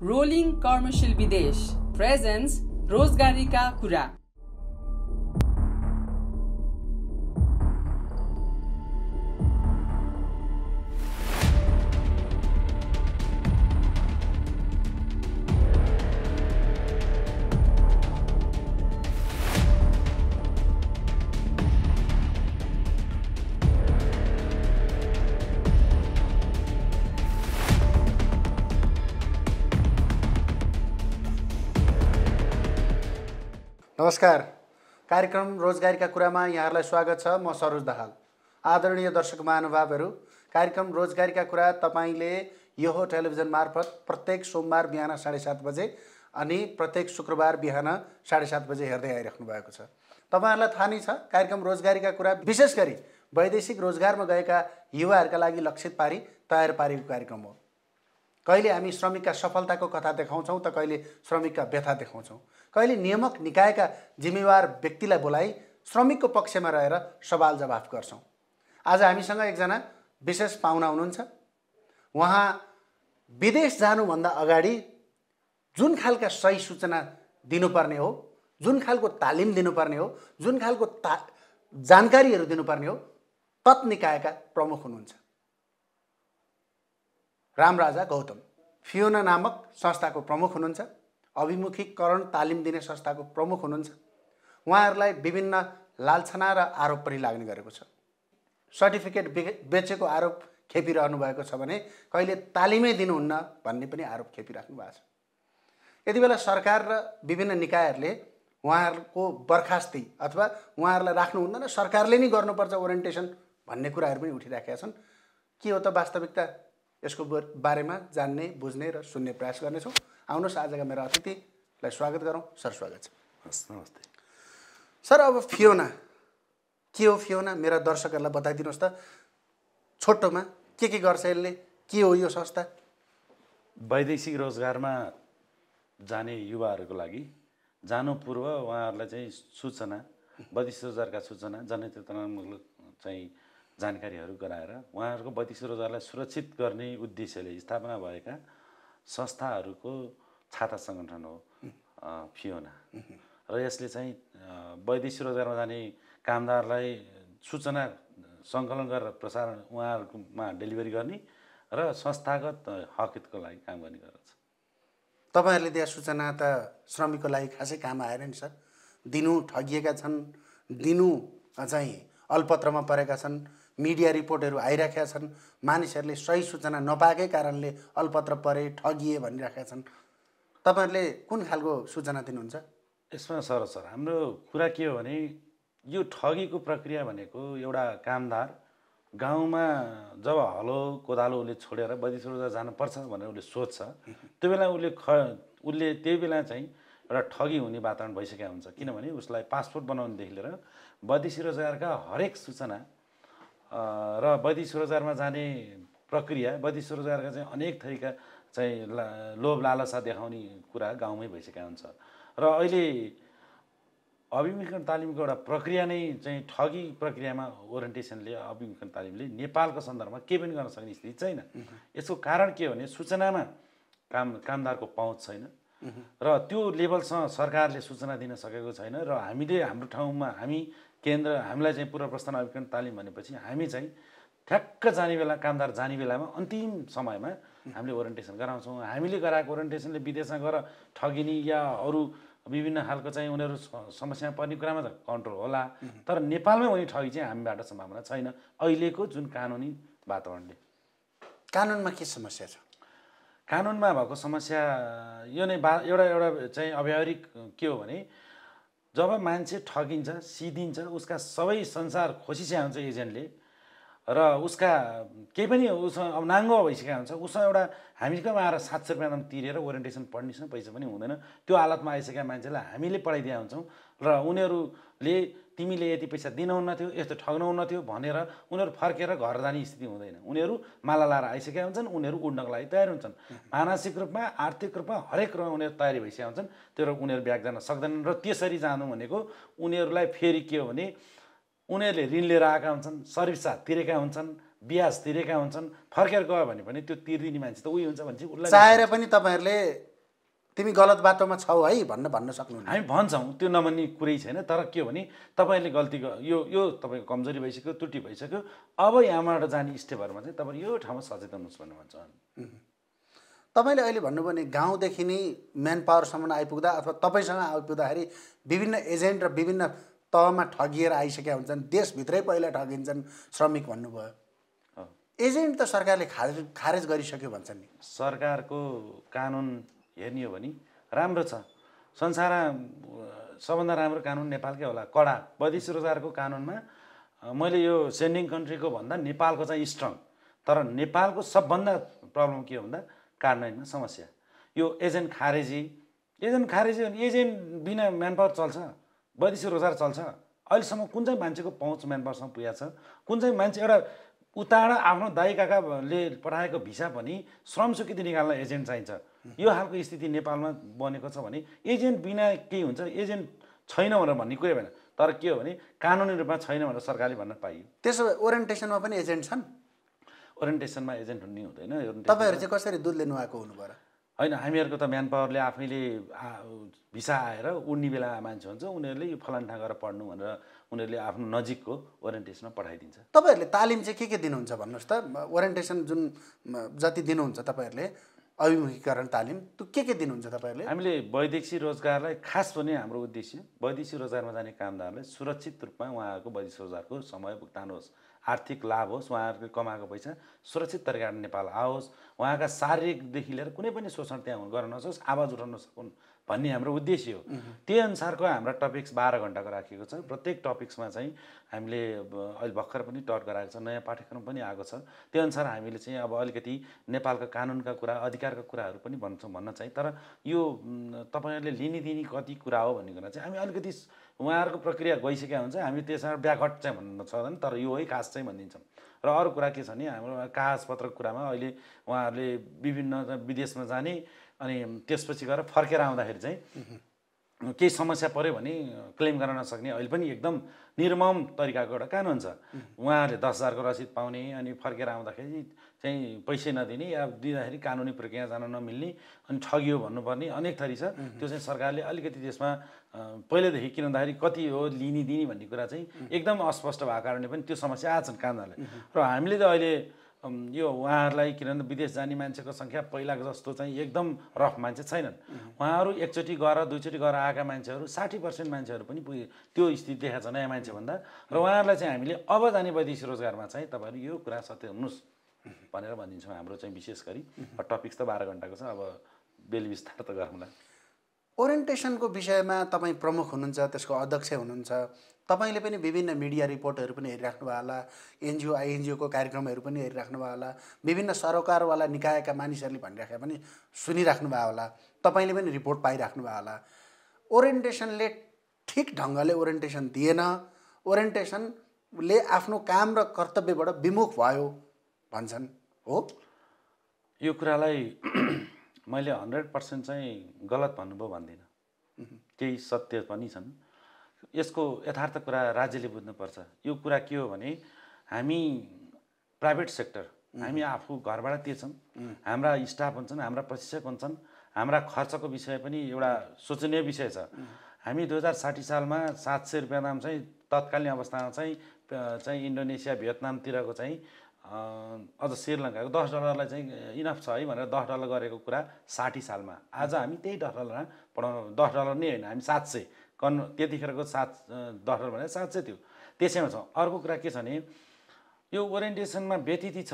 Rolling कर्मशील विदेश presence रोजगारीका कुरा। नमस्कार, कार्यक्रम रोजगारीका कुरामा यहाँहरूलाई स्वागत छ। म सरोज दाहाल। आदरणीय दर्शक महानुभावहरू, कार्यक्रम रोजगारीका कुरा तपाईँले यो टेलिभिजन मार्फत प्रत्येक सोमबार बिहान 7:30 बजे अनि प्रत्येक शुक्रबार बिहान 7:30 बजे हेर्दै आइराख्नु भएको छ। तपाईँहरूलाई थाहा नै छ, कार्यक्रम रोजगारीका कुरा विशेष गरी वैदेशिक रोजगारमा गएका युवाहरूका लागि लक्षित पारी तयार पारेको कार्यक्रम हो। कहिले हामी श्रमिकका सफलताको कथा देखाउँछौँ त कहिले श्रमिकका व्यथा देखाउँछौँ। कहिले नियामक निकायका जिम्मेवार व्यक्तिलाई बोलाइ श्रमिकको पक्षमा रहेर सवाल जवाफ गर्छौँ। आज हामीसँग एकजना विशेष पाहुना हुनुहुन्छ। उहाँ विदेश जानुभन्दा अगाडि जुन खालका सही सूचना दिनुपर्ने हो, जुन खालको तालिम दिनुपर्ने हो, जुन खालको जानकारीहरू दिनुपर्ने हो, तत् निकायका प्रमुख हुनुहुन्छ। रामराजा गौतम फियोना नामक संस्थाको प्रमुख हुनुहुन्छ। अभिमुखीकरण तालिम दिने संस्थाको प्रमुख हुनुहुन्छ। उहाँहरूलाई विभिन्न लालछना र आरोप पनि लाग्ने गरेको छ। सर्टिफिकेट बेचेको आरोप खेपिरहनु भएको छ भने कहिले तालिमै दिनुहुन्न भन्ने पनि आरोप खेपिराख्नु भएको छ। यति बेला सरकार र विभिन्न निकायहरूले उहाँहरूको बर्खास्ती अथवा उहाँहरूलाई राख्नु हुँदैन, सरकारले नै गर्नुपर्छ ओरिएन्टेसन भन्ने कुराहरू पनि उठिराखेका छन्। के हो त वास्तविकता? यसको बारेमा जान्ने, बुझ्ने र सुन्ने प्रयास गर्नेछौँ। आउनुहोस्, आजका मेरा अतिथिलाई स्वागत गरौँ। सर, स्वागत छ। नमस्ते सर। अब फियोना के हो? फियोना मेरा दर्शकहरूलाई बताइदिनुहोस् त छोटोमा, के गर्छ यसले, के हो यो संस्था? वैदेशिक रोजगारमा जाने युवाहरूको लागि जानु पूर्व उहाँहरूलाई चाहिँ सूचना, वैदेशिक रोजगारका सूचना, जनचेतनामूलक चाहिँ जानकारीहरू गराएर उहाँहरूको वैदेशिक रोजगारलाई सुरक्षित गर्ने उद्देश्यले स्थापना भएका संस्थाहरूको छाता सङ्गठन हो फियोना। र यसले चाहिँ वैदेशिक रोजगारमा जाने कामदारलाई सूचना सङ्कलन गरेर प्रसारण उहाँहरूकोमा डेलिभरी गर्ने र संस्थागत हकहितको लागि काम गर्ने गर्दछ। तपाईँहरूले दिए सूचना त श्रमिकको लागि खासै काम आएन नि सर। दिनु ठगिएका छन्, दिनु चाहिँ अलपत्रमा परेका छन्, मिडिया रिपोर्टहरू आइराखेका छन्, मानिसहरूले सही सूचना नपाएकै कारणले अलपत्र परे, ठगिए भनिराखेका छन्। तपाईँहरूले कुन खालको सूचना दिनुहुन्छ? यसमा सर हाम्रो कुरा के हो भने यो ठगीको प्रक्रिया भनेको एउटा कामदार गाउँमा जब हलो कोदालो उसले छोडेर वैदेशिक रोजगार जानुपर्छ भनेर उसले सोध्छ, त्यो बेला उसले त्यही बेला चाहिँ एउटा ठगी हुने वातावरण भइसकेको हुन्छ। किनभने उसलाई पासपोर्ट बनाउनेदेखि लिएर वैदेशिक रोजगारका हरेक सूचना र वैदेशिक रोजगारमा जाने प्रक्रिया, वैदेशिक रोजगारका चाहिँ अनेक थरीका चाहिँ लोभ लालसा देखाउने कुरा गाउँमै भइसकेको हुन्छ। र अहिले अभिमुखीकरण तालिमको एउटा प्रक्रिया नै चाहिँ ठगी प्रक्रियामा ओरिएन्टेसनले, अभिमुखीकरण तालिमले नेपालको सन्दर्भमा केही पनि गर्न सक्ने स्थिति छैन। यसको कारण के हो भने सूचनामा कामदारको पहुँच छैन र त्यो लेभलसँग सरकारले सूचना दिन सकेको छैन। र हामीले हाम्रो ठाउँमा हामीलाई चाहिँ पूर्व प्रस्थान अभिमुखीकरण तालिम भनेपछि हामी चाहिँ ठ्याक्क जाने बेला, कामदार जाने बेलामा अन्तिम समयमा हामीले ओरिएन्टेसन गराउँछौँ। हामीले गराएको ओरिएन्टेसनले विदेशमा गएर ठगिने या अरू विभिन्न खालको चाहिँ उनीहरू समस्यामा पर्ने कुरामा त कन्ट्रोल होला, तर नेपालमै हुने ठगी चाहिँ हामीबाट सम्भावना छैन अहिलेको जुन कानुनी वातावरणले। कानुनमा के समस्या छ? कानुनमा भएको समस्या यो नै एउटा चाहिँ अव्यावहारिक के हो भने जब मान्छे ठगिन्छ, सिधिन्छ, उसका सबै संसार खोसिस्या हुन्छ एजेन्टले र उसका केही पनि उसँग अब नाङ्गो भइसकेको हुन्छ। उसँग एउटा हामीकोमा आएर 700 रुपियाँ तिरेर ओरिएन्टेसन पढ्नेसँग पैसा पनि हुँदैन। त्यो हालतमा आइसकेका मान्छेलाई हामीले पढाइदिएका हुन्छौँ र उनीहरूले तिमीले यति पैसा दिनुहुन्न थियो, यस्तो ठग्नुहुन्न थियो भनेर उनीहरू फर्केर घर जाने स्थिति हुँदैन। उनीहरू माला लाएर आइसकेका हुन्छन्, उनीहरू उड्नको लागि तयार हुन्छन्। मानसिक रूपमा, आर्थिक रूपमा, हरेक रूपमा उनीहरू तयारी भइसकेका हुन्छन्। त्यो उनीहरू ब्याक जान सक्दैनन्। र त्यसरी जानु भनेको उनीहरूलाई फेरि के हो भने उनीहरूले ऋण लिएर आएका हुन्छन्, सर्भिस चार्ज तिरेका हुन्छन्, ब्याज तिरेका हुन्छन्, फर्केर गयो भने पनि त्यो तिर्दिने मान्छे त उही हुन्छ भने चाहिँ उसलाई चाहेर पनि तपाईँहरूले तिमी गलत बाटोमा छौ है भन्न सक्नुहुन्न। हामी भन्छौँ, त्यो नमान्ने कुरै छैन। तर के हो भने तपाईँले गल्ती यो तपाईँको कमजोरी भइसक्यो, त्रुटि भइसक्यो, अब यहाँबाट जाने स्टेपहरूमा चाहिँ तपाईँ यो ठाउँमा सचेतन हुनुहोस् भन्ने भन्छ। तपाईँले अहिले भन्नुभयो भने गाउँदेखि नै म्यान पावरसम्म आइपुग्दा अथवा तपाईँसँग आइपुग्दाखेरि विभिन्न एजेन्ट र विभिन्न तहमा ठगिएर आइसकेका हुन्छन्, देशभित्रै पहिला ठगिन्छन् श्रमिक भन्नुभयो। एजेन्ट त सरकारले खारेज गरिसक्यो भन्छन् नि। सरकारको कानुन हेर्ने हो भने राम्रो छ। संसारमा सबभन्दा राम्रो कानुन नेपालकै होला, कडा। वैदेशिक रोजगारको कानुनमा मैले यो सेन्डिङ कन्ट्रीको भन्दा नेपालको चाहिँ स्ट्रङ। तर नेपालको सबभन्दा प्रब्लम के हो भन्दा कार्यान्वयनमा समस्या। यो एजेन्ट खारेजी भने एजेन्ट बिना म्यान पावर चल्छ, वैदेशिक रोजगार चल्छ। अहिलेसम्म कुन चाहिँ मान्छेको पहुँच म्यान पावरसँग पुगेको छ? कुन चाहिँ मान्छे एउटा उताबाट आफ्नो दाइ काकाले पठाएको भिसा पनि श्रम स्वीकृति निकाल्न एजेन्ट चाहिन्छ। यो खालको स्थिति नेपालमा बनेको छ भने एजेन्ट बिना केही हुन्छ, एजेन्ट छैन भनेर भन्ने कुरै भएन। तर के हो भने कानुनी रूपमा छैन भनेर सरकारले भन्न पाइयो। त्यसो भए ओरिएन्टेसनमा पनि एजेन्ट छन्? ओरिएन्टेसनमा एजेन्ट हुने हुँदैन। तपाईँहरू चाहिँ कसरी दुध लिनु आएको हुनु पर्यो? होइन, हामीहरूको त म्यान पावरले आफैले भिसा आएर उड्ने बेला मान्छे हुन्छ, उनीहरूले यो फलान ठाउँ गएर पढ्नु भनेर उनीहरूले आफ्नो नजिकको ओरिएन्टेसनमा पठाइदिन्छ। तपाईँहरूले तालिम चाहिँ के दिनुहुन्छ भन्नुहोस् त? ओरिएन्टेसन जुन जति दिनुहुन्छ तपाईँहरूले अभिमुखीकरण तालिम, त्यो के दिनुहुन्छ तपाईँहरूले? हामीले वैदेशिक रोजगारलाई खास पनि हाम्रो उद्देश्य वैदेशिक रोजगारमा जाने कामदारलाई सुरक्षित रूपमा उहाँहरूको वैदेशिक रोजगारको समय भुक्तान होस्, आर्थिक लाभ होस्, उहाँहरूको कमाएको पैसा सुरक्षित तरिकाले नेपाल आओस्, उहाँका शारीरिकदेखि लिएर कुनै पनि शोषण त्यहाँ गर्न नसकोस्, आवाज उठाउन सकुन् भन्ने हाम्रो उद्देश्य हो। त्यही अनुसारको हाम्रा टपिक्स 12 घण्टाको राखिएको छ। प्रत्येक टपिक्समा चाहिँ हामीले अहिले भर्खर पनि टट गराएको छ, नयाँ पाठ्यक्रम पनि आएको छ। त्यो अनुसार हामीले चाहिँ अब अलिकति नेपालका कानुनका कुरा, अधिकारका कुराहरू पनि भन्न चाहिँ। तर यो तपाईँहरूले लिने दिने कति कुरा हो भन्ने कुरा चाहिँ हामी अलिकति उहाँहरूको प्रक्रिया गइसकेका हुन्छ, हामी त्यसमा ब्याकअट चाहिँ भन्न सक्दैन। तर यो है खास चाहिँ भनिदिन्छौँ। र अरू कुरा के छ भने हाम्रो कागजपत्रको कुरामा अहिले उहाँहरूले विभिन्न विदेशमा जाने अनि त्यसपछि गएर फर्केर आउँदाखेरि चाहिँ केही समस्या पऱ्यो भने क्लेम गर्न नसक्ने अहिले पनि एकदम निर्मम तरिकाको एउटा कानुन छ। उहाँहरूले 10,000 को रसिद पाउने अनि फर्केर आउँदाखेरि चाहिँ पैसै नदिने या दिँदाखेरि कानुनी प्रक्रिया जान नमिल्ने अनि ठगियो भन्नुपर्ने अनेक थरी छ। त्यो चाहिँ सरकारले अलिकति त्यसमा पहिलेदेखि किन भन्दाखेरि कति हो लिने दिने भन्ने कुरा चाहिँ एकदम अस्पष्ट भएको कारणले पनि त्यो समस्या आछन् कामदारले। र हामीले त अहिले यो उहाँहरूलाई किनभने विदेश जाने मान्छेको सङ्ख्या पहिलाको जस्तो चाहिँ एकदम रफ मान्छे छैनन्। उहाँहरू एकचोटि गएर दुईचोटि गएर आएका मान्छेहरू 60% मान्छेहरू पनि त्यो स्थिति देखाएको छ नयाँ मान्छे भन्दा। र उहाँहरूलाई चाहिँ हामीले अब जाने वैदेशिक रोजगारमा चाहिँ तपाईँहरू यो कुरा सत्य हुनुहोस् भनेर भनिदिन्छौँ। हाम्रो चाहिँ विशेष गरी टपिक्स त 12 घण्टाको छ, अब बेली विस्तार त गरौँला। ओरिएन्टेसनको विषयमा तपाईँ प्रमुख हुनुहुन्छ, त्यसको अध्यक्ष हुनुहुन्छ। तपाईँले पनि विभिन्न मिडिया रिपोर्टहरू पनि हेरिराख्नु भयो होला, एनजिओ आइएनजिओको कार्यक्रमहरू पनि हेरिराख्नु भयो होला, विभिन्न सरोकारवाला निकायका मानिसहरूले भनिराखेका पनि सुनिराख्नु भयो होला, तपाईँले पनि रिपोर्ट पाइराख्नु भयो होला। ओरिएन्टेसनले ठिक ढङ्गले ओरिएन्टेसन दिएन, ओरिएन्टेसनले आफ्नो काम र कर्तव्यबाट विमुख भयो भन्छन् हो? यो कुरालाई मैले 100% चाहिँ गलत भन्नुभयो भन्दिनँ। केही सत्य पनि छन्। यसको यथार्थ कुरा राज्यले बुझ्नुपर्छ। यो कुरा के हो भने हामी प्राइभेट सेक्टर, हामी आफू घरबाट तिर्छौँ, हाम्रा स्टाफ हुन्छन्, हाम्रा प्रशिक्षक हुन्छन्, हाम्रा खर्चको विषय पनि एउटा सोचनीय विषय छ। हामी 2060 सालमा 700 रुपियाँ दाम चाहिँ तत्कालीन अवस्थामा चाहिँ इन्डोनेसिया भियतनामतिरको चाहिँ अझ श्रीलङ्काको $10 चाहिँ इनफ छ है भनेर $10 गरेको कुरा 60 सालमा। आज हामी त्यही $10 पढाउनु, $10 नै होइन, हामी 700 त्यतिखेरको $10 भनेर 700 थियो, त्यसैमा छ। अर्को कुरा के छ भने यो ओरिएन्टेसनमा व्यतिथि छ,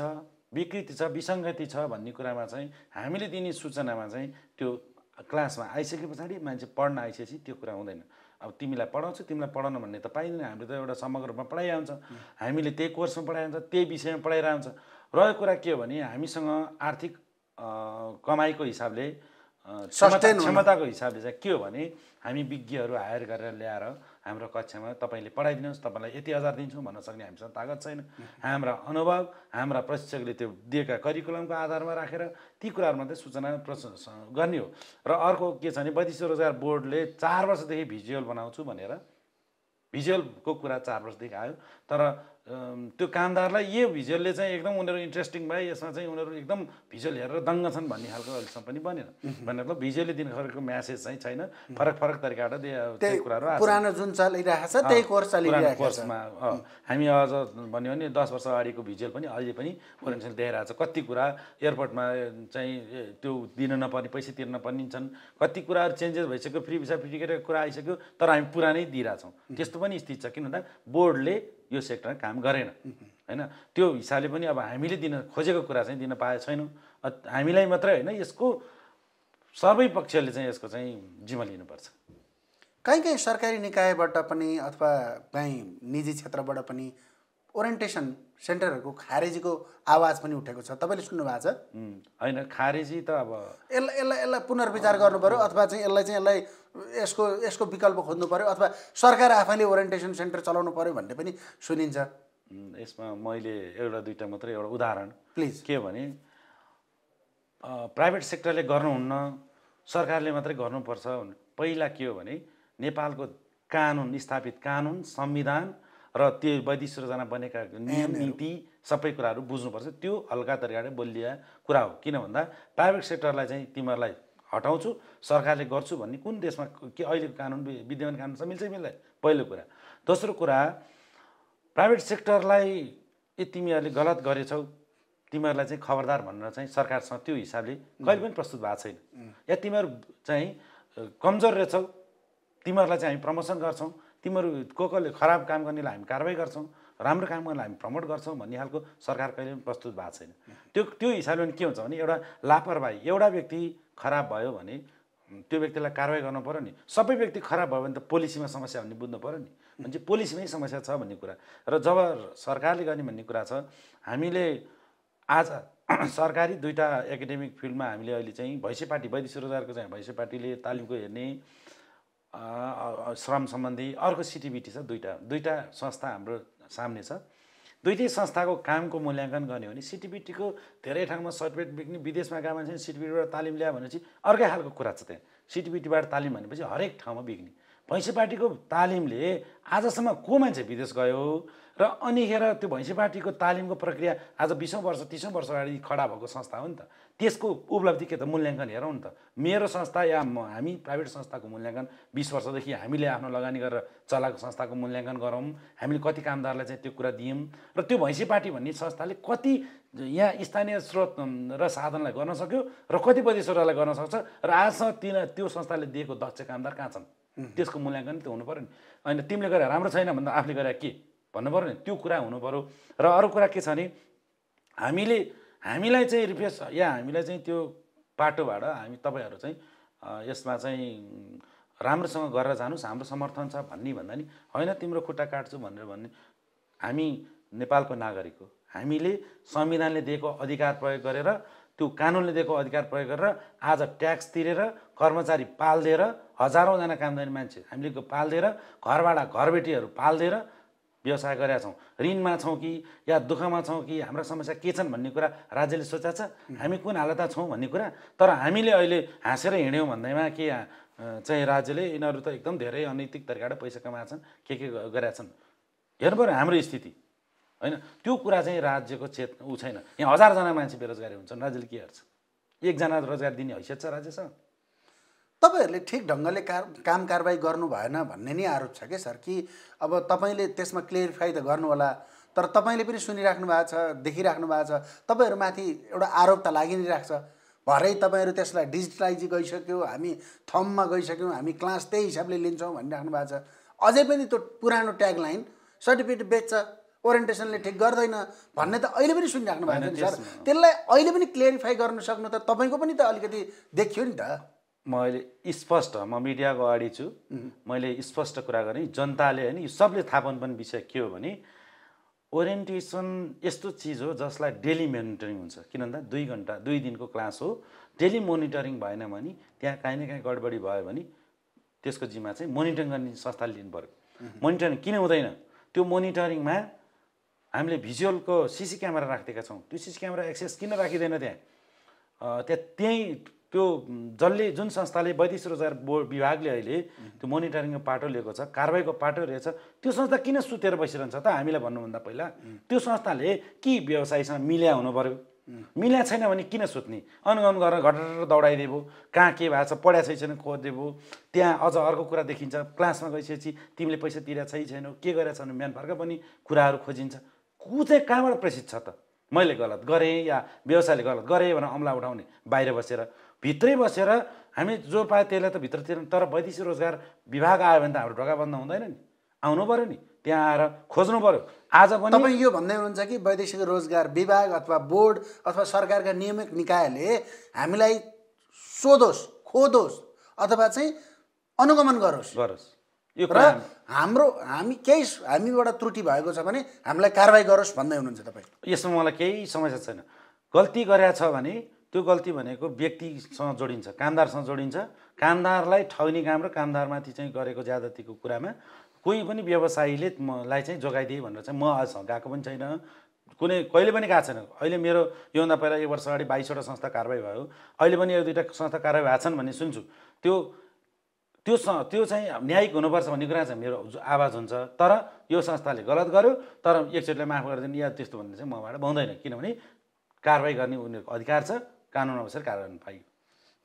विकृति छ, विसङ्गति छ भन्ने कुरामा चाहिँ हामीले दिने सूचनामा चाहिँ त्यो क्लासमा आइसके पछाडि मान्छे पढ्न आइसकेपछि त्यो कुरा हुँदैन। अब तिमीलाई पढाउँछु, तिमीलाई पढाउन भन्ने त पाइँदैन। हामीले त एउटा समग्र रूपमा पढाइरहेको हुन्छ, हामीले त्यही कोर्समा पढाइरहन्छ, त्यही विषयमा पढाइरहेको हुन्छ। रहेको कुरा के हो भने हामीसँग आर्थिक कमाइको हिसाबले, क्षमताको हिसाबले चाहिँ के हो भने हामी विज्ञहरू हायर गरेर ल्याएर हाम्रो कक्षामा तपाईँले पढाइदिनुहोस्, तपाईँलाई यति हजार दिन्छु भन्न सक्ने हामीसँग तागत छैन। हाम्रा अनुभव, हाम्रा प्रशिक्षकले त्यो दिएका करिकुलमको आधारमा राखेर ती कुराहरू मात्रै सूचना गर्ने हो। र अर्को के छ भने वैदेशिक रोजगार बोर्डले 4 वर्षदेखि भिजुअल बनाउँछु भनेर, भिजुअलको कुरा 4 वर्षदेखि आयो, तर त्यो कामदारलाई यो भिजुअलले चाहिँ एकदम उनीहरू इन्ट्रेस्टिङ भयो, यसमा चाहिँ उनीहरू एकदम भिजुअल हेरेर दङ्ग छन् भन्ने खालको अहिलेसम्म पनि बनेन। मतलब भिजुअली दिन खोजेको म्यासेज चाहिँ छैन, फरक फरक तरिकाबाट कुराहरू पुरानो जुन चलिरहेको छ त्यही कोर्स चलिरहेको छ। कोर्समा हामी अझ भन्यो भने 10 वर्ष अगाडिको भिजुअल पनि अहिले पनि ओरिएन्टेसन देखाइरहेको छ। कति कुरा एयरपोर्टमा चाहिँ त्यो दिन नपर्ने पैसा तिर्न पर्ने छन्, कति कुराहरू चेन्जेस भइसक्यो, फ्री भिसा फ्री टिकटको कुरा आइसक्यो, तर हामी पुरानै दिइरहेछौँ। त्यस्तो पनि स्थिति छ, किन भन्दा बोर्डले यो सेक्टरमा काम गरेन हैन। त्यो हिसाबले पनि अब हामीले दिन खोजेको कुरा चाहिँ दिन पाए छैनौँ। हामीलाई मात्रै होइन, यसको सबै पक्षले चाहिँ यसको चाहिँ जिम्मा लिनुपर्छ। कहीँ सरकारी निकायबाट पनि अथवा कहीँ निजी क्षेत्रबाट पनि ओरिएन्टेसन सेन्टरहरूको खारेजीको आवाज पनि उठेको छ, तपाईँले सुन्नु भएको छ? होइन, खारेजी त अब यसलाई पुनर्विचार गर्नु पऱ्यो अथवा चाहिँ यसलाई यसको विकल्प खोज्नु पऱ्यो अथवा सरकार आफैले ओरिएन्टेसन सेन्टर चलाउनु पऱ्यो भन्ने पनि सुनिन्छ। यसमा मैले एउटा दुईवटा मात्रै एउटा उदाहरण प्लिज के भने प्राइभेट सेक्टरले गर्नुहुन्न, सरकारले मात्रै गर्नुपर्छ। पहिला के हो भने नेपालको कानुन, स्थापित कानुन, संविधान र त्यो 32 जना बनेका नियम नीति सबै कुराहरू बुझ्नुपर्छ। त्यो हल्का तरिकाले बोलिया कुरा हो। किन भन्दा प्राइभेट सेक्टरलाई चाहिँ तिमीहरूलाई हटाउँछु, सरकारले गर्छु भन्ने कुन देशमा के अहिलेको कानुन विद्यमान कानुनसँग मिल्छ मिल्दैन? पहिलो कुरा। दोस्रो कुरा, प्राइभेट सेक्टरलाई तिमीहरूले गलत गरेछौ, तिमीहरूलाई चाहिँ खबरदार भनेर चाहिँ सरकारसँग त्यो हिसाबले कहिले पनि प्रस्तुत भएको छैन। या तिमीहरू चाहिँ कमजोर रहेछौ, तिमीहरूलाई चाहिँ हामी प्रमोसन गर्छौँ, तिमीहरू कसले खराब काम गर्नेलाई हामी कारवाही गर्छौँ, राम्रो काम गर्नेलाई हामी प्रमोट गर्छौँ भन्ने खालको सरकार कहिले पनि प्रस्तुत भएको छैन। त्यो हिसाबले पनि के हुन्छ भने एउटा लापरवाही, एउटा व्यक्ति खराब भयो भने त्यो व्यक्तिलाई कारवाही गर्नु पऱ्यो नि। सबै व्यक्ति खराब भयो भने त पोलिसीमा समस्या भन्ने बुझ्नु पऱ्यो नि, भने चाहिँ पोलिसीमै समस्या छ भन्ने कुरा। र जब सरकारले गर्ने भन्ने कुरा छ, हामीले आज सरकारी दुईवटा एकाडेमिक फिल्डमा हामीले अहिले चाहिँ भैँसे पार्टी, वैदेशिक रोजगारको चाहिँ भैँसे पार्टीले तालिमको हेर्ने श्रम सम्बन्धी, अर्को सिटिबिटी छ, दुईवटा संस्था हाम्रो सामने छ। दुईटै संस्थाको कामको मूल्याङ्कन गर्ने हो भने सिटिबिटीको धेरै ठाउँमा सर्टिफिकेट बिक्ने, विदेशमा गएको मान्छे सिटिबिटीबाट तालिम ल्यायो भनेपछि अर्कै खालको कुरा छ। त्यहाँ सिटिबिटीबाट तालिम भनेपछि हरेक ठाउँमा बिक्ने। भैँसे पार्टीको तालिमले आजसम्म को मान्छे विदेश गयो र अनिखेर त्यो भैँसे पार्टीको तालिमको प्रक्रिया आज 20औं वर्ष 30औं वर्ष अगाडि खडा भएको संस्था हो नि त। त्यसको उपलब्धि के त मूल्याङ्कन हेरौँ नि त। मेरो संस्था या हामी प्राइभेट संस्थाको मूल्याङ्कन 20 वर्षदेखि हामीले आफ्नो लगानी गरेर चलाएको संस्थाको मूल्याङ्कन गरौँ, हामीले कति कामदारलाई चाहिँ त्यो कुरा दियौँ र त्यो भैँसे पार्टी भन्ने संस्थाले कति यहाँ स्थानीय स्रोत र साधनलाई गर्न सक्यो र कति वैदेशिकलाई गर्न सक्छ र आजसम्म त्यो संस्थाले दिएको दक्ष कामदार कहाँ छन्, त्यसको मूल्याङ्कन त हुनु पऱ्यो नि। होइन तिमीले गरे राम्रो छैन भन्दा आफूले गरे के भन्नु पऱ्यो नि, त्यो कुरा हुनु पऱ्यो। र अरू कुरा के छ भने हामीलाई चाहिँ रिप्लेस या हामीलाई चाहिँ त्यो पाटोबाट हामी तपाईँहरू चाहिँ यसमा चाहिँ राम्रोसँग गरेर जानुहोस्, हाम्रो समर्थन छ भन्ने भन्दा नि होइन तिम्रो खुट्टा काट्छु भनेर भन्ने। हामी नेपालको नागरिक हो, हामीले संविधानले दिएको अधिकार प्रयोग गरेर, त्यो कानुनले दिएको अधिकार प्रयोग गरेर आज ट्याक्स तिरेर, कर्मचारी पाल्दिएर, हजारौँ जना कामदानी मान्छे हामीले पाल्दिएर, घरबाट घरबेटीहरू पाल्दिएर व्यवसाय गरेका छौँ। ऋणमा छौँ कि या दुःखमा छौँ कि हाम्रा समस्या के छन् भन्ने कुरा राज्यले सोचेको छ, हामी कुन हालतमा छौँ भन्ने कुरा। तर हामीले अहिले हाँसेर हिँड्यौँ भन्दैमा के चाहिँ राज्यले यिनीहरू त एकदम धेरै अनैतिक तरिकाबाट पैसा कमाएका छन्, के गरेका छन् हेर्नु पऱ्यो हाम्रो स्थिति होइन। त्यो कुरा चाहिँ राज्यको ऊ छैन। यहाँ 1000 जना मान्छे बेरोजगारी हुन्छन्, राज्यले के हेर्छ? एकजना रोजगार दिने हैसियत छ राज्यसँग? तपाईँहरूले ठिक ढङ्गले काम कारबाही गर्नु भएन भन्ने नै आरोप छ क्या सर? कि अब तपाईँले त्यसमा क्लियरिफाई त गर्नु होला, तर तपाईँले पनि सुनिराख्नु भएको छ, देखिराख्नु भएको छ, तपाईँहरूमाथि एउटा आरोप त लागि नै राख्छ। भरै तपाईँहरू त्यसलाई डिजिटलाइज गइसक्यो, हामी थममा गइसक्यौँ, हामी क्लास त्यही हिसाबले लिन्छौँ भनिराख्नु भएको छ। अझै पनि त्यो पुरानो ट्याग लाइन सर्टिफिकेट बेच्छ, ओरिएन्टेसनले ठिक गर्दैन भन्ने त अहिले पनि सुनिराख्नु भएको छ सर। त्यसलाई अहिले पनि क्लियरिफाई गर्न सक्नु त तपाईँको पनि त अलिकति देखियो नि त। मैले स्पष्ट, म मिडियाको अगाडि छु, मैले स्पष्ट कुरा गरेँ। जनताले होइन यो सबले थाहा पाउनुपर्ने विषय के हो भने ओरिएन्टेसन यस्तो चिज हो जसलाई डेली मोनिटरिङ हुन्छ। किन भन्दा 2 घन्टा 2 दिनको क्लास हो, डेली मोनिटरिङ भएन भने त्यहाँ काहीँ न काहीँ गडबडी भयो भने त्यसको जिम्मा चाहिँ मोनिटरिङ गर्ने संस्थाले लिनु पर्यो। मोनिटरिङ किन हुँदैन? त्यो मोनिटरिङमा हामीले भिजुअलको सिसी क्यामेरा राखिदिएका छौँ, त्यो सिसी क्यामेरा एक्सेस किन राखिँदैन? त्यहीँ त्यो जुन संस्थाले वैदेशिक रोजगार बोर्ड विभागले अहिले त्यो मोनिटरिङको पाटो लिएको छ, कारबाहीको पाटो लिएको छ, त्यो संस्था किन सुतेर बसिरहन्छ त? हामीलाई भन्नुभन्दा पहिला त्यो संस्थाले के व्यवसायीसँग मिल्या हुनु पर्यो? मिल्या छैन भने किन सुत्ने? अनुगमन गरेर घटेर दौडाइदिएको, कहाँ के भएको छ पढाएको छैन खोजिदिएको। त्यहाँ अझ अर्को कुरा देखिन्छ, क्लासमा गइसकेपछि तिमीले पैसा तिरेको छैनौ, के गरेछ भने म्यानपावरका पनि कुराहरू खोजिन्छ। को चाहिँ कहाँबाट प्रेसित छ त? मैले गलत गरेँ या व्यवसायले गलत गरेँ भनेर अमला उठाउने, बाहिर बसेर भित्रै बसेर हामी जो पायो त्यसलाई त भित्रतिर। तर वैदेशिक रोजगार विभाग आयो भने त हाम्रो ढोका बन्द हुँदैन नि, आउनु पऱ्यो नि, त्यहाँ आएर खोज्नु पऱ्यो। आज पनि तपाईँ यो भन्दै हुनुहुन्छ कि वैदेशिक रोजगार विभाग अथवा बोर्ड अथवा सरकारका नियामक निकायले हामीलाई सोधोस्, खोदोस् अथवा चाहिँ अनुगमन गरोस् यो र हामीबाट त्रुटि भएको छ भने हामीलाई कारबाही गरोस् भन्दै हुनुहुन्छ तपाईँ? यसमा मलाई केही समस्या छैन। गल्ती गरेछ भने त्यो गल्ती भनेको व्यक्तिसँग जोडिन्छ, कामदारसँग जोडिन्छ। कामदारलाई ठग्ने काम र कामदारमाथि चाहिँ गरेको ज्यादतीको कुरामा कोही पनि व्यवसायीले मलाई चाहिँ जोगाइदिए भनेर चाहिँ म आजसम्म गएको पनि छैन, कहिले पनि गएको छैन। अहिले मेरो योभन्दा पहिला 1 वर्ष अगाडि 22वटा संस्था कारबाही भयो, अहिले पनि 1-2टा संस्था कारबाही भएको छन् भन्ने सुन्छु। त्यो चाहिँ न्यायिक हुनुपर्छ भन्ने कुरा चाहिँ मेरो आवाज हुन्छ। तर यो संस्थाले गलत गर्यो तर एकचोटिलाई माफ गरिदिनु या त्यस्तो भन्ने चाहिँ मबाट भाउँदैन, किनभने कारबाही गर्ने उनीहरूको अधिकार छ, कानुन अनुसार कारबाही पाइयो।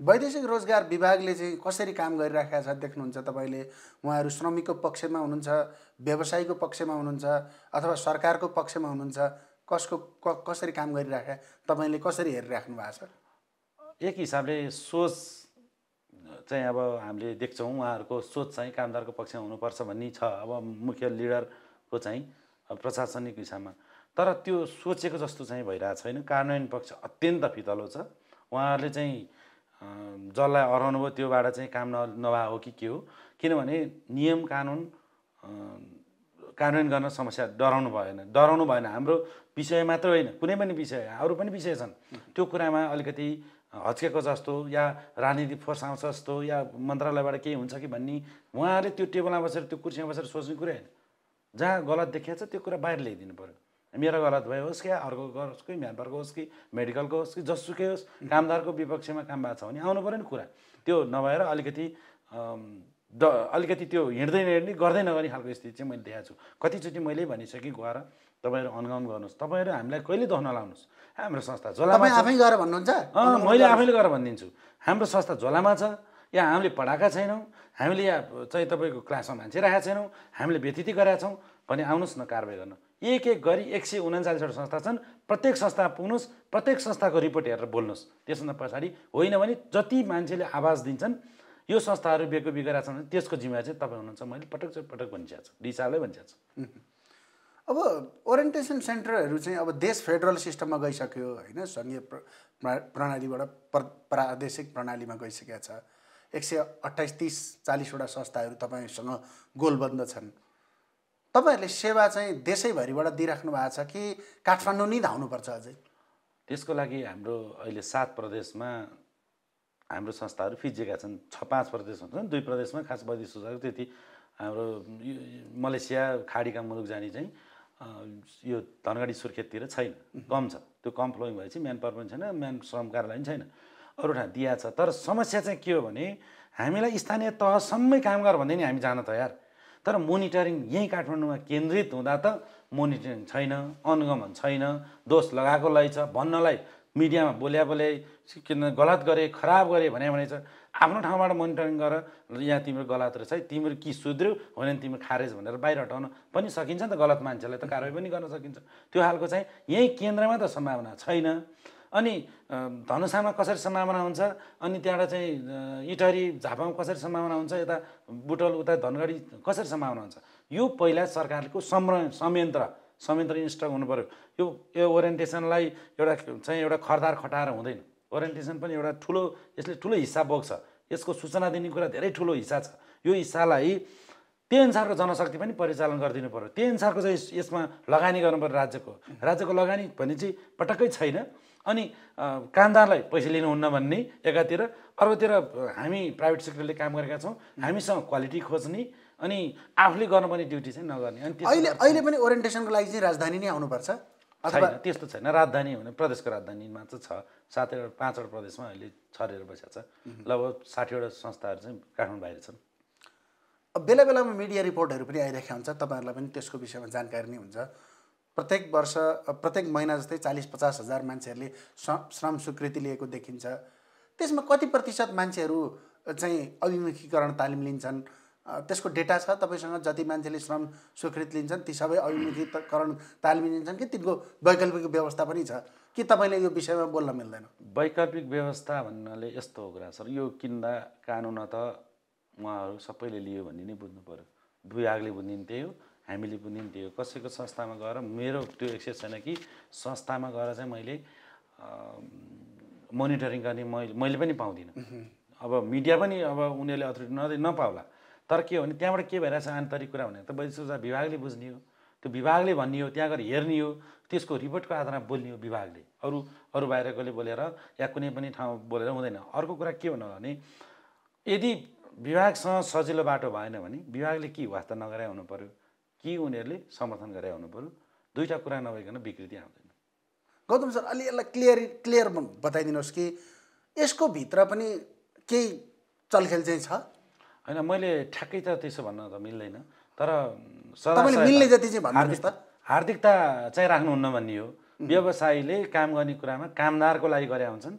वैदेशिक रोजगार विभागले चाहिँ कसरी काम गरिराखेको छ देख्नुहुन्छ तपाईँले? उहाँहरू श्रमिकको पक्षमा हुनुहुन्छ, व्यवसायीको पक्षमा हुनुहुन्छ अथवा सरकारको पक्षमा हुनुहुन्छ? कसरी काम गरिराखे तपाईँले कसरी हेरिराख्नु भएको छ? एक हिसाबले सोच चाहिँ अब हामीले देख्छौँ उहाँहरूको सोच चाहिँ कामदारको पक्षमा हुनुपर्छ भन्ने छ, अब मुख्य लिडरको चाहिँ प्रशासनिक हिसाबमा। तर त्यो सोचेको जस्तो चाहिँ भइरहेको छैन। कार्यान्वयन पक्ष अत्यन्त फितलो छ। उहाँहरूले चाहिँ जसलाई हराउनु भयो त्योबाट चाहिँ काम नभए हो कि के हो? किनभने नियम कानुन कार्यान्वयन गर्न समस्या डराउनु भएन। हाम्रो विषय मात्र होइन, कुनै पनि विषय, अरू पनि विषय छन्, त्यो कुरामा अलिकति हच्केको जस्तो या राजनीतिक फोर्स आउँछ जस्तो या मन्त्रालयबाट केही हुन्छ कि भन्ने उहाँहरूले त्यो टेबलमा बसेर त्यो कुर्सीमा बसेर सोच्ने कुरा होइन। जहाँ गलत देखिएको छ त्यो कुरा बाहिर ल्याइदिनु पऱ्यो। मेरो गलत भयो होस् कि अर्को होस् कि म्यानपावरको होस् कि मेडिकलको होस् कि जसुकै होस्, कामदारको विपक्षमा काम भएको छ भने आउनु पऱ्यो नि कुरा। त्यो नभएर अलिकति त्यो हिँड्दै गर्दै नगर्ने खालको स्थिति चाहिँ मैले देखाएको छु। कतिचोटि मैले भनिसकेँ गएर तपाईँहरू अनुगमन गर्नुहोस्, तपाईँहरू हामीलाई कहिले दोष नलाउनुहोस्। हाम्रो संस्था झोलामा छ, आफै गएर भन्नुहुन्छ? मैले आफैले गरेर भनिदिन्छु। हाम्रो संस्था झोलामा छ, या हामीले पढाएका छैनौँ, हामीले या चाहिँ तपाईँको क्लासमा मान्छे राखेका छैनौँ, हामीले व्यतिथि गरेका छौँ भने आउनुहोस् न कारबाही गर्न। एक गरी 139वटा संस्था छन्, प्रत्येक संस्था पुग्नुहोस्, प्रत्येक संस्थाको रिपोर्ट हेरेर बोल्नुहोस्। त्यसभन्दा पछाडि होइन भने जति मान्छेले आवाज दिन्छन् यो संस्थाहरू बेकुबी गरेका छन् भने त्यसको जिम्मेवारी चाहिँ तपाईँ हुनुहुन्छ। मैले पटक भनिसकेको छु, डिसाले भनिसकेको छु। अब ओरिएन्टेसन सेन्टरहरू चाहिँ अब देश फेडरल सिस्टममा गइसक्यो होइन, सङ्घीय प्रणालीबाट प्रादेशिक प्रणालीमा गइसकेको छ। 128-30-40वटा संस्थाहरू तपाईँसँग गोलबन्द छन्। तपाईँहरूले सेवा चाहिँ देशैभरिबाट दिइराख्नु भएको छ कि काठमाडौँ नै धाउनुपर्छ अझै? त्यसको लागि हाम्रो अहिले 7 प्रदेशमा हाम्रो संस्थाहरू फिजिएका छन्। 5 प्रदेशमा छन्, 2 प्रदेशमा खास वैदेशिक रोजगार त्यति हाम्रो मलेसिया खाडीका मुलुक जाने चाहिँ यो धनगढी सुर्खेततिर छैन, कम छ। त्यो कम फ्लोइङ भएपछि म्यानपावर पनि छैन, श्रम कार्यालय पनि छैन, अरू ठाउँ दिएको छ। तर समस्या चाहिँ के हो भने हामीलाई स्थानीय तहसम्मै काम गर भन्दै नि हामी जान तयार, तर मोनिटरिङ यहीँ काठमाडौँमा केन्द्रित हुँदा त मोनिटरिङ छैन, अनुगमन छैन, दोष लगाएकोलाई छ भन्नलाई मिडियामा बोले किन गलत गरे, खराब गरे भने छ। आफ्नो ठाउँबाट मोनिटरिङ गर, यहाँ तिम्रो गलत रहेछ है, तिम्रो कि सुध्रियो होइन भने तिम्रो खारेज भनेर बाहिर हटाउन पनि सकिन्छ नि त। गलत मान्छेलाई त कारबाही पनि गर्न सकिन्छ। त्यो खालको चाहिँ यहीँ केन्द्रमा त सम्भावना छैन। अनि धनुषामा कसरी सम्भावना हुन्छ, अनि त्यहाँबाट चाहिँ इटहरी झापामा कसरी सम्भावना हुन्छ, यता बुटोल उता धनगढी कसरी सम्भावना हुन्छ? यो पहिला सरकारको संयन्त्र इन्स्टल हुनु पऱ्यो। यो ओरिएन्टेसनलाई एउटा खरदार खटाएर हुँदैन। ओरिएन्टेसन पनि एउटा यसले ठुलो हिस्सा बोक्छ। यसको सूचना दिने कुरा धेरै ठुलो हिस्सा छ। यो हिस्सालाई त्यही अनुसारको जनशक्ति पनि परिचालन गरिदिनु पऱ्यो। त्यही अनुसारको चाहिँ यसमा लगानी गर्नु पऱ्यो। राज्यको लगानी भन्ने चाहिँ पटक्कै छैन। अनि कामदारलाई पैसा लिनुहुन्न भन्ने एकातिर, अर्कोतिर हामी प्राइभेट सेक्टरले काम गरेका छौँ, हामीसँग क्वालिटी खोज्ने अनि आफूले गर्नुपर्ने ड्युटी चाहिँ नगर्ने। अनि अहिले पनि ओरिएन्टेसनको लागि चाहिँ राजधानी नै आउनुपर्छ? छैन, त्यस्तो छैन। राजधानी भने प्रदेशको राजधानीमा चाहिँ छ, 5वटा प्रदेशमा अहिले छरेर बसेको छ। लगभग 60वटा संस्थाहरू चाहिँ काठमाडौँ बाहिर छन्। बेला बेलामा मिडिया रिपोर्टहरू पनि आइरहेको हुन्छ, तपाईँहरूलाई पनि त्यसको विषयमा जानकारी नै हुन्छ। प्रत्येक वर्ष प्रत्येक महिना जस्तै 40-50 हजार मान्छेहरूले श्रम स्वीकृति लिएको देखिन्छ। त्यसमा कति प्रतिशत मान्छेहरू चाहिँ अभिमुखीकरण तालिम लिन्छन्? त्यसको डेटा छ तपाईँसँग? जति मान्छेले श्रम स्वीकृति लिन्छन् ती सबै अभिमुखीकरण तालिम लिन्छन् कि तिनको वैकल्पिक व्यवस्था पनि छ कि तपाईँले यो विषयमा बोल्न मिल्दैन? वैकल्पिक व्यवस्था भन्नाले यस्तो हो कुरा सर, यो किन्दा कानुन त उहाँहरू सबैले लियो भन्ने नै बुझ्नु पऱ्यो। विभागले बुझ्ने त्यही हो, हामीले बुझ्ने त्यही हो। कसैको संस्थामा गएर मेरो त्यो एक्सेस छैन कि संस्थामा गएर चाहिँ मैले मोनिटरिङ गर्ने मैले पनि पाउँदिनँ। अब मिडिया पनि अब उनीहरूले अथोरिटी नपाउला, तर के हो भने त्यहाँबाट के भइरहेछ आन्तरिक कुरा भनेको त वैदेशिक विभागले बुझ्ने हो, त्यो विभागले भन्ने हो, त्यहाँ गएर हेर्ने हो, त्यसको रिपोर्टको आधारमा बोल्ने हो विभागले। अरू बाहिरकोले बोलेर या कुनै पनि ठाउँ बोलेर हुँदैन। अर्को कुरा के भन्नु भने यदि विभागसँग सजिलो बाटो भएन भने विभागले के वास्ता नगराइ हुनु पर्यो कि उनीहरूले समर्थन गराइ हुनु पर्यो। दुईवटा कुरा नभइकन विकृति आउँदैन। गौतम सर, अलि यसलाई क्लियर बताइदिनुहोस् कि यसको भित्र पनि केही चलखेल चाहिँ छ? होइन, मैले ठ्याक्कै त त्यसो भन्न त मिल्दैन, तर तपाईँले मिल्ने जति चाहिँ भन्नुहोस् त। हार्दिकता चाहिँ राख्नुहुन्न भन्ने हो। व्यवसायीले काम गर्ने कुरामा कामदारको लागि गरे हुन्छन्।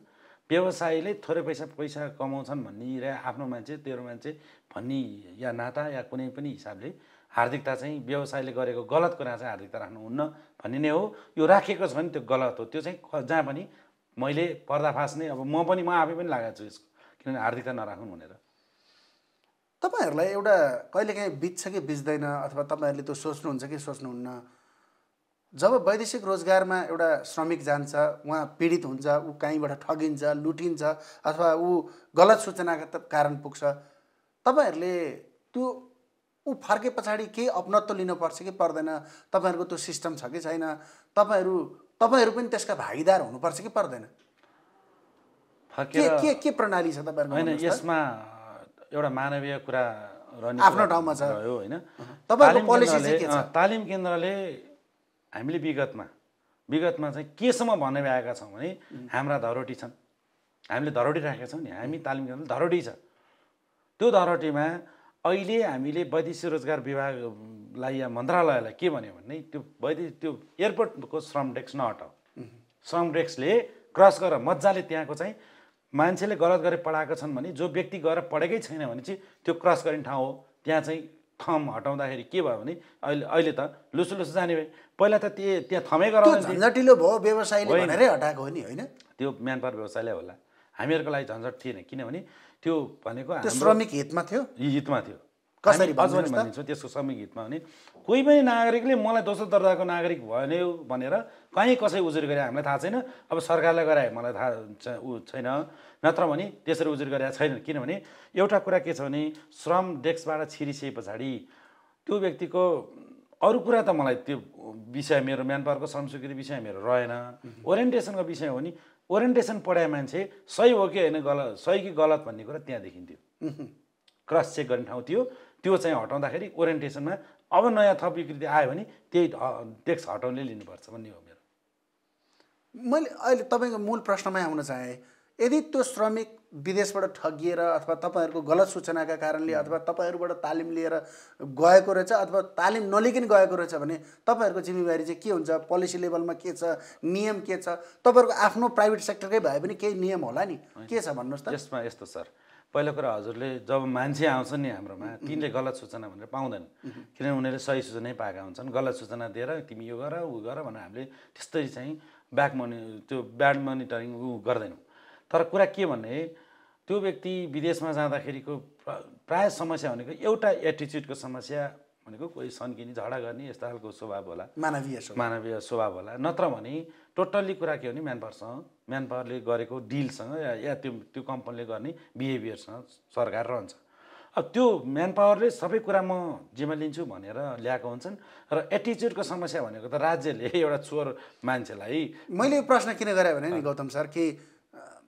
व्यवसायीले थोरै पैसा कमाउँछन् भन्ने आफ्नो मान्छे तेरो मान्छे भन्ने या नाता या कुनै पनि हिसाबले हार्दिकता चाहिँ व्यवसायले गरेको गलत कुरा चाहिँ हार्दिकता राख्नुहुन्न भन्ने नै हो। यो राखेको छ भने त्यो गलत हो। त्यो चाहिँ जहाँ पनि मैले पर्दाफास नै अब म आफै पनि लागेको छु यसको, किनभने हार्दिकता नराख्नु भनेर। तपाईँहरूलाई एउटा कहिलेकाहीँ बित्छ कि बित्दैन, अथवा तपाईँहरूले त्यो सोच्नुहुन्छ कि सोच्नुहुन्न? जब वैदेशिक रोजगारमा एउटा श्रमिक जान्छ, उहाँ पीडित हुन्छ, ऊ कहीँबाट ठगिन्छ, लुटिन्छ, अथवा ऊ गलत सूचनाका कारण पुग्छ, तपाईँहरूले त्यो ऊ फर्के पछाडि केही अपनत्व लिनुपर्छ कि पर्दैन? तपाईँहरूको त्यो सिस्टम छ कि छैन? तपाईँहरू पनि त्यसका भागीदार हुनुपर्छ कि पर्दैन? के प्रणाली छ तपाईँहरूको? होइन, यसमा एउटा मानवीय कुरा रहने आफ्नो ठाउँमा छ होइन। तपाईँको पोलिसी चाहिँ के छ? तालिम केन्द्रले हामीले विगतमा चाहिँ केसम्म भनेर आएका छौँ भने हाम्रा धरोटी छन्, हामीले धरोटी राखेका छौँ नि। हामी तालिम केन्द्रले धरोटी छ। त्यो धरोटीमा अहिले हामीले वैदेशिक रोजगार विभागलाई या मन्त्रालयलाई के भन्यो भने त्यो एयरपोर्टको श्रम डेस्क नहटाऊ। श्रम डेस्कले क्रस गरेर मजाले त्यहाँको चाहिँ मान्छेले गलत गरेर पढाएका छन् भने जो व्यक्ति गएर पढेकै छैन भने चाहिँ त्यो क्रस गर्ने ठाउँ हो। त्यहाँ चाहिँ थम हटाउँदाखेरि के भयो भने अहिले त लुसु जाने भए। पहिला त त्यहाँ थमै गराउँदैन, झन्झटिलो भयो, व्यवसायले भनेरै हटाएको हो नि, होइन? त्यो म्यानपावर व्यवसायले होला, हामीहरूको लागि झन्झट थिएन। किनभने त्यो भनेको श्रमिक हितमा थियो। कसरी भनिदिन्छौँ त्यसको श्रमिक हितमा भने कोही पनि नागरिकले मलाई दोस्रो दर्जाको नागरिक भन्यो भनेर कहीँ कसै उजुरी गरे हामीलाई थाहा छैन। अब सरकारले गराए मलाई थाहा छैन, नत्र भने त्यसरी उजुरी गरेका छैन। किनभने एउटा कुरा के छ भने श्रम डेस्कबाट छिरिसके पछाडि त्यो व्यक्तिको अरू कुरा त मलाई त्यो विषय मेरो म्यानपावरको श्रम स्वीकृति विषय मेरो रहेन। ओरिएन्टेसनको विषय हो नि, ओरिएन्टेसन पढाए मान्छे सही हो कि होइन, सही कि गलत भन्ने कुरा त्यहाँ देखिन्थ्यो। क्रस चेक गर्ने ठाउँ थियो। त्यो चाहिँ हटाउँदाखेरि ओरिएन्टेसनमा अब नयाँ थप विकृति आयो भने त्यही डेस्क हटाउनै लिनुपर्छ भन्ने हो मेरो। मैले अहिले तपाईँको मूल प्रश्नमै आउन चाहेँ। यदि त्यो श्रमिक विदेशबाट ठगिएर अथवा तपाईँहरूको गलत सूचनाका कारणले अथवा तपाईँहरूबाट तालिम लिएर गएको रहेछ अथवा तालिम नलिकन गएको रहेछ भने तपाईँहरूको जिम्मेवारी चाहिँ के हुन्छ? पोलिसी लेभलमा के छ, नियम के छ? तपाईँहरूको आफ्नो प्राइभेट सेक्टरकै भए पनि केही नियम होला नि, के छ भन्नुहोस् त? यसमा यस्तो सर, पहिलो कुरा हजुरले जब मान्छे आउँछन् नि हाम्रोमा, तिनले गलत सूचना भनेर पाउँदैन। किनभने उनीहरूले सही सूचनै पाएका हुन्छन्। गलत सूचना दिएर तिमी यो गर ऊ गर भनेर हामीले त्यस्तै चाहिँ ब्याड मोनिटरिङ गर्दैनौँ। तर कुरा के भने त्यो व्यक्ति विदेशमा जाँदाखेरिको प्रायः समस्या भनेको एउटा एटिच्युडको समस्या भनेको कोही सन्किने झगडा गर्ने यस्ता खालको स्वभाव होला, मानवीय स्वभाव होला। नत्र भने टोटल्ली कुरा के हो भने म्यानपावरले गरेको डिलसँग या त्यो कम्पनीले गर्ने बिहेभियरसँग सरकार रहन्छ। अब त्यो म्यानपावरले सबै कुरा म जिम्मा लिन्छु भनेर ल्याएको हुन्छन् र एटिच्युडको समस्या भनेको त राज्यले एउटा चोर मान्छेलाई। मैले यो प्रश्न किन गरेँ भने नि गौतम सर कि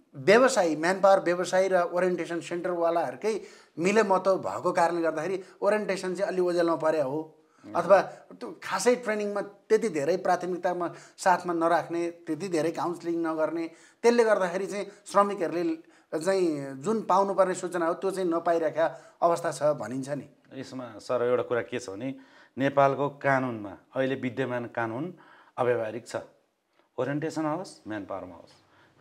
व्यवसायी म्यानपावर व्यवसायी र ओरिएन्टेसन सेन्टरवालाहरूकै मिलेमतो भएको कारणले गर्दाखेरि ओरिएन्टेसन चाहिँ अलि ओझेलमा परे हो अथवा त्यो खासै ट्रेनिङमा त्यति धेरै प्राथमिकतामा साथमा नराख्ने, त्यति धेरै काउन्सिलिङ नगर्ने, त्यसले गर्दाखेरि चाहिँ श्रमिकहरूले चाहिँ जुन पाउनुपर्ने सूचना हो त्यो चाहिँ नपाइरहेका अवस्था छ भनिन्छ नि। यसमा सर एउटा कुरा के छ भने नेपालको कानुनमा अहिले विद्यमान कानुन अव्यावहारिक छ। ओरिएन्टेसन होस्, म्यान पावरमा होस्,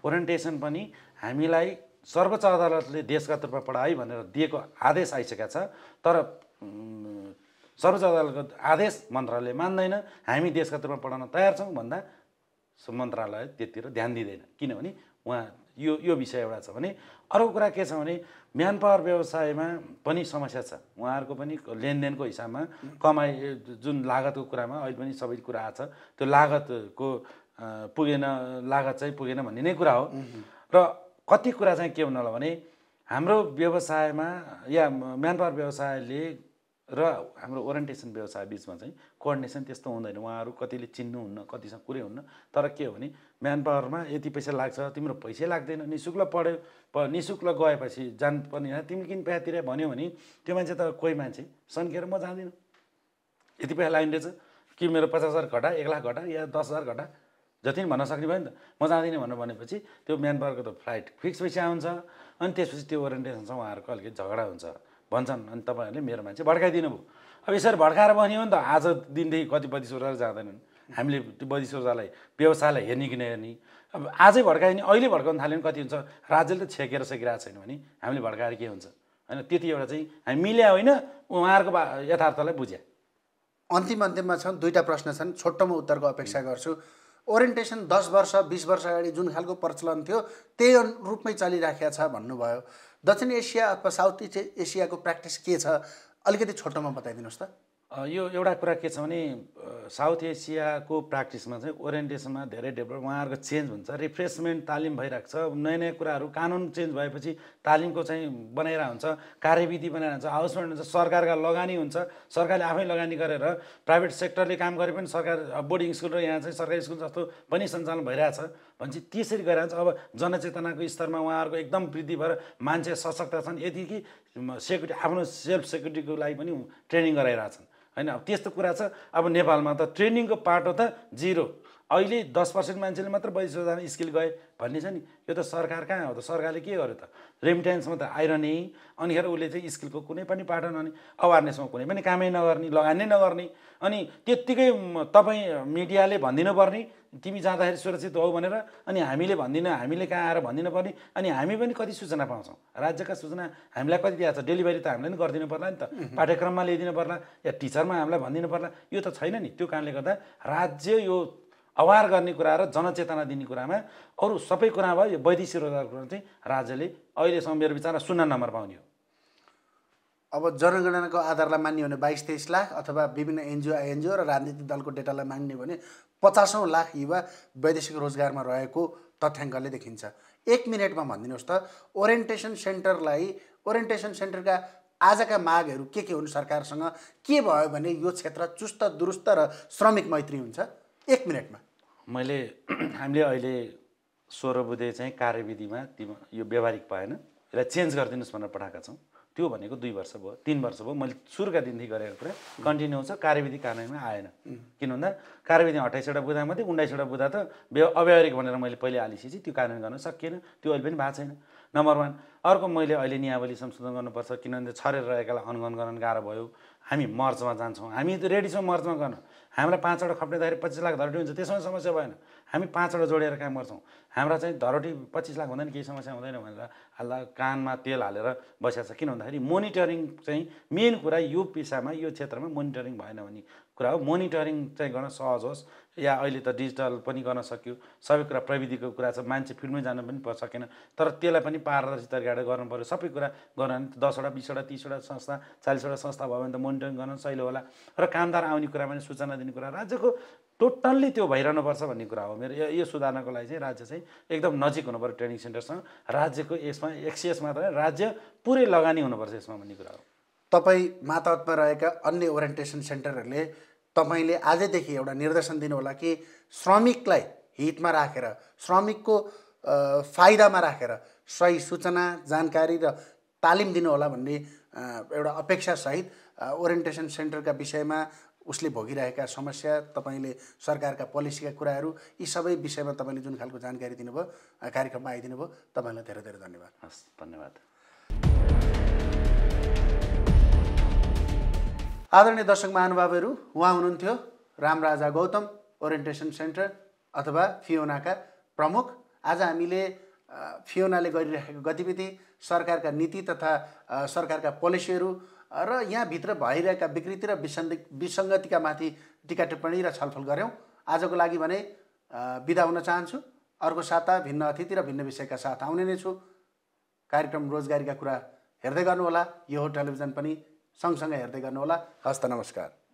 ओरिएन्टेसन पनि हामीलाई सर्वोच्च अदालतले देशगत रूपमा पढाइ भनेर दिएको आदेश आइसकेको छ, तर सर्वोच्च अदालतको आदेश मन्त्रालयले मान्दैन। हामी देशगत रूपमा पढाउन तयार छौँ भन्दा मन्त्रालय त्यतिर ध्यान दिँदैन, किनभने उहाँ यो विषय एउटा छ भने। अर्को कुरा के छ भने म्यान पावर व्यवसायमा पनि समस्या छ। उहाँहरूको पनि लेनदेनको हिसाबमा कमाइ जुन लागतको कुरामा अहिले पनि सबै कुरा आएको छ, त्यो लागतको पुगेन, लागत चाहिँ पुगेन भन्ने नै कुरा हो। र कति कुरा चाहिँ के हुनु होला भने हाम्रो व्यवसायमा या म्यान पावर व्यवसायले र हाम्रो ओरिएन्टेसन व्यवसाय बिचमा चाहिँ कोअर्डिनेसन त्यस्तो हुँदैन। उहाँहरू कतिले चिन्नुहुन्न, कतिसँग कुरै हुन्न। तर के हो भने म्यान पावरमा यति पैसा लाग्छ, तिम्रो पैसै लाग्दैन, निःशुल्क पढ्यो, निःशुल्क गएपछि जान पनि तिमीले किन पैसा तिरे भन्यो भने त्यो मान्छे त कोही मान्छे सन्केर म जाँदिनँ, यति पैसा लागिरहेछ कि मेरो 50,000 घटा, 1 लाख घटा या 10,000 घटा जति पनि भन्न सक्ने भयो नि त, म जाँदिनँ भनेपछि त्यो म्यान पावरको त फ्लाइट फिक्स पैसा हुन्छ। अनि त्यसपछि त्यो ओरिएन्टेसनसँग उहाँहरूको अलिकति झगडा हुन्छ भन्छन्। अनि तपाईँहरूले मेरो मान्छे भड्काइदिनु भयो। अब यसरी भड्काएर बन्यो भने त आज दिनदेखि कति बदिसोराहरू जाँदैनन्। हामीले त्यो बदिसोरालाई व्यवसायलाई हेर्ने कि नहेर्ने, अब आजै भड्कायो भने अहिले भड्काउन थाल्यो भने कति हुन्छ। राज्यले त छेकेर सकिरहेको छैन भने हामीले भड्काएर के हुन्छ होइन। त्यति एउटा चाहिँ हामी मिल्या होइन, उहाँहरूको यथार्थलाई बुझ्या। अन्तिममा छन् दुईवटा प्रश्न छन्, छोटोमा उत्तरको अपेक्षा गर्छु। ओरिएन्टेसन 10 वर्ष 20 वर्ष अगाडि जुन खालको प्रचलन थियो त्यही रूपमै चलिराखेको छ भन्नुभयो। दक्षिण एसिया अथवा साउथ इस्ट एसियाको प्र्याक्टिस के छ अलिकति छोटोमा बताइदिनुहोस् त। यो एउटा कुरा के छ भने साउथ एसियाको प्र्याक्टिसमा चाहिँ ओरिएन्टेसनमा धेरै डेभलप, उहाँहरूको चेन्ज हुन्छ, रिफ्रेसमेन्ट तालिम भइरहेको छ। नयाँ नयाँ कुराहरू कानुन चेन्ज भएपछि तालिमको चाहिँ बनाइरहेको हुन्छ, कार्यविधि बनाइरहेको हुन्छ, हाउसमेन्ट हुन्छ, सरकारका लगानी हुन्छ, सरकारले आफै लगानी गरेर प्राइभेट सेक्टरले काम गरे पनि सरकार बोर्डिङ स्कुल र यहाँ चाहिँ सरकारी स्कुल जस्तो पनि सञ्चालन भइरहेछ भनेपछि त्यसरी गरिरहन्छ। अब जनचेतनाको स्तरमा उहाँहरूको एकदम वृद्धि भएर मान्छे सशक्त छन्, यति कि सेक्युरिटी आफ्नो सेल्फ सेक्युरिटीको लागि पनि ट्रेनिङ गराइरहेछन् होइन। अब त्यस्तो कुरा छ। अब नेपालमा त ट्रेनिङको पाटो त 0, अहिले 10% मान्छेले मात्र 22,000 स्किल गए भन्ने छ नि। यो त सरकार कहाँ हो त, सरकारले के गर्यो त, रेमिटेन्समा त आइरहने, अनिखेर उसले चाहिँ स्किलको कुनै पनि पाटो नहुने, अवेरनेसमा कुनै पनि कामै नगर्ने, लगानी नै नगर्ने। अनि त्यत्तिकै तपाईँ मिडियाले भनिदिनु पर्ने तिमी जाँदाखेरि सुरक्षित हौ भनेर, अनि हामीले भन्दिनँ, हामीले कहाँ आएर भनिदिनु पर्ने। अनि हामी पनि कति सूचना पाउँछौँ, राज्यका सूचना हामीलाई कति दिएको छ, डेलिभरी त हामीलाई पनि गरिदिनु पर्ला नि त, पाठ्यक्रममा ल्याइदिनु पर्ला या टिचरमा हामीलाई भनिदिनु पर्ला। यो त छैन नि। त्यो कारणले गर्दा राज्य यो अवार गर्ने कुरा र जनचेतना दिने कुरामा अरू सबै कुरा भयो, यो वैदेशिक रोजगार कुरा चाहिँ राज्यले अहिलेसम्म मेरो विचारमा 0 नम्बर पाउने हो। अब जनगणनाको आधारलाई मान्ने भने 22-23 लाख अथवा विभिन्न एनजिओ र राजनीतिक दलको डेटालाई मान्ने भने 50औं लाख युवा वैदेशिक रोजगारमा रहेको तथ्याङ्कले देखिन्छ। 1 मिनटमा भनिदिनुहोस् त ओरिएन्टेसन सेन्टरका आजका मागहरू के हुन्, सरकारसँग के भयो भने यो क्षेत्र चुस्त दुरुस्त र श्रमिक मैत्री हुन्छ? 1 मिनटमा। हामीले अहिले 16 बुँदे चाहिँ कार्यविधिमा यो व्यावहारिक पाएन, यसलाई चेन्ज गरिदिनुहोस् भनेर पठाएका छौँ। त्यो भनेको 2 वर्ष भयो, 3 वर्ष भयो। मैले सुरुका दिनदेखि गरेको कुरा कन्टिन्यू छ। कार्यविधि कानुनमा आएन, किन भन्दा कार्यविधि 28वटा बुँदामध्ये 19वटा बुँदा त अव्यावहारिक भनेर मैले पहिले हालिसकेपछि त्यो कानुन गर्न सकिएन, त्यो अहिले पनि भएको छैन। नम्बर 1। अर्को मैले अहिले नियावली संशोधन गर्नुपर्छ, किनभने छरेर रहेकालाई अनुगमन गर्न गाह्रो भयो। हामी मर्चमा जान्छौँ, हामी त रेडी छौँ मर्चमा गर्न। हामीलाई 5वटा खप्नेदाखेरि 25 लाख धरोटी हुन्छ, त्यसमा समस्या भएन। हामी 5वटा जोडेर काम गर्छौँ। हाम्रा चाहिँ धरोटी 25 लाख हुँदैन, केही समस्या हुँदैन भनेर हाल्दा कानमा तेल हालेर बसेको छ। किन भन्दाखेरि मोनिटरिङ चाहिँ मेन कुरा यो पेसामा यो क्षेत्रमा मोनिटरिङ भएन भने कुरा हो। मोनिटरिङ चाहिँ गर्न सहज होस्, या अहिले त डिजिटल पनि गर्न सक्यो, सबै कुरा प्रविधिको कुरा छ, मान्छे फिल्डमै जान पनि सकेन। तर त्यसलाई पनि पारदर्शी तरिकाले गर्नु पऱ्यो। सबै कुरा गर्न भने 10वटा 20वटा 30वटा संस्था 40वटा संस्था भयो भने त मोनिटरिङ गर्न सहिलो होला। र कामदार आउने कुरामा पनि सूचना दिने कुरा राज्यको टोटल्ली त्यो भइरहनुपर्छ भन्ने कुरा हो। मेरो यो सुधार्नको लागि चाहिँ राज्य चाहिँ एकदम नजिक हुनु पर्यो ट्रेनिङ सेन्टरसँग। राज्यको यसमा एक्सिएस मात्र राज्य पुरै लगानी हुनुपर्छ यसमा भन्ने कुरा हो। तपाईँ मातहतमा रहेका अन्य ओरिएन्टेसन सेन्टरहरूले तपाईँले आजैदेखि एउटा निर्देशन दिनु होला कि श्रमिकलाई हितमा राखेर, श्रमिकको फाइदामा राखेर सही सूचना जानकारी र तालिम दिनु होला भन्ने एउटा अपेक्षासहित ओरिएन्टेसन सेन्टरका विषयमा उसले भोगिरहेका समस्या, तपाईँले सरकारका पोलिसीका कुराहरू, यी सबै विषयमा तपाईँले जुन खालको जानकारी दिनुभयो, कार्यक्रममा आइदिनु भयो, तपाईँलाई धेरै धेरै धन्यवाद। हस्, धन्यवाद। आदरणीय दर्शक महानुभावहरू, उहाँ हुनुहुन्थ्यो रामराजा गौतम, ओरिएन्टेसन सेन्टर अथवा फियोनाका प्रमुख। आज हामीले फियोनाले गरिरहेको गतिविधि, सरकारका नीति तथा सरकारका पोलिसीहरू र यहाँभित्र भइरहेका विकृति र विसङ्गतिका माथि टिका टिप्पणी र छलफल गऱ्यौँ। आजको लागि भने बिदा हुन चाहन्छु। अर्को साता भिन्न अतिथि र भिन्न विषयका साथ आउने नै छु। कार्यक्रम रोजगारीका कुरा हेर्दै गर्नुहोला। यो टेलिभिजन पनि सँगसँगै हेर्दै गर्नुहोला। हस्त नमस्कार।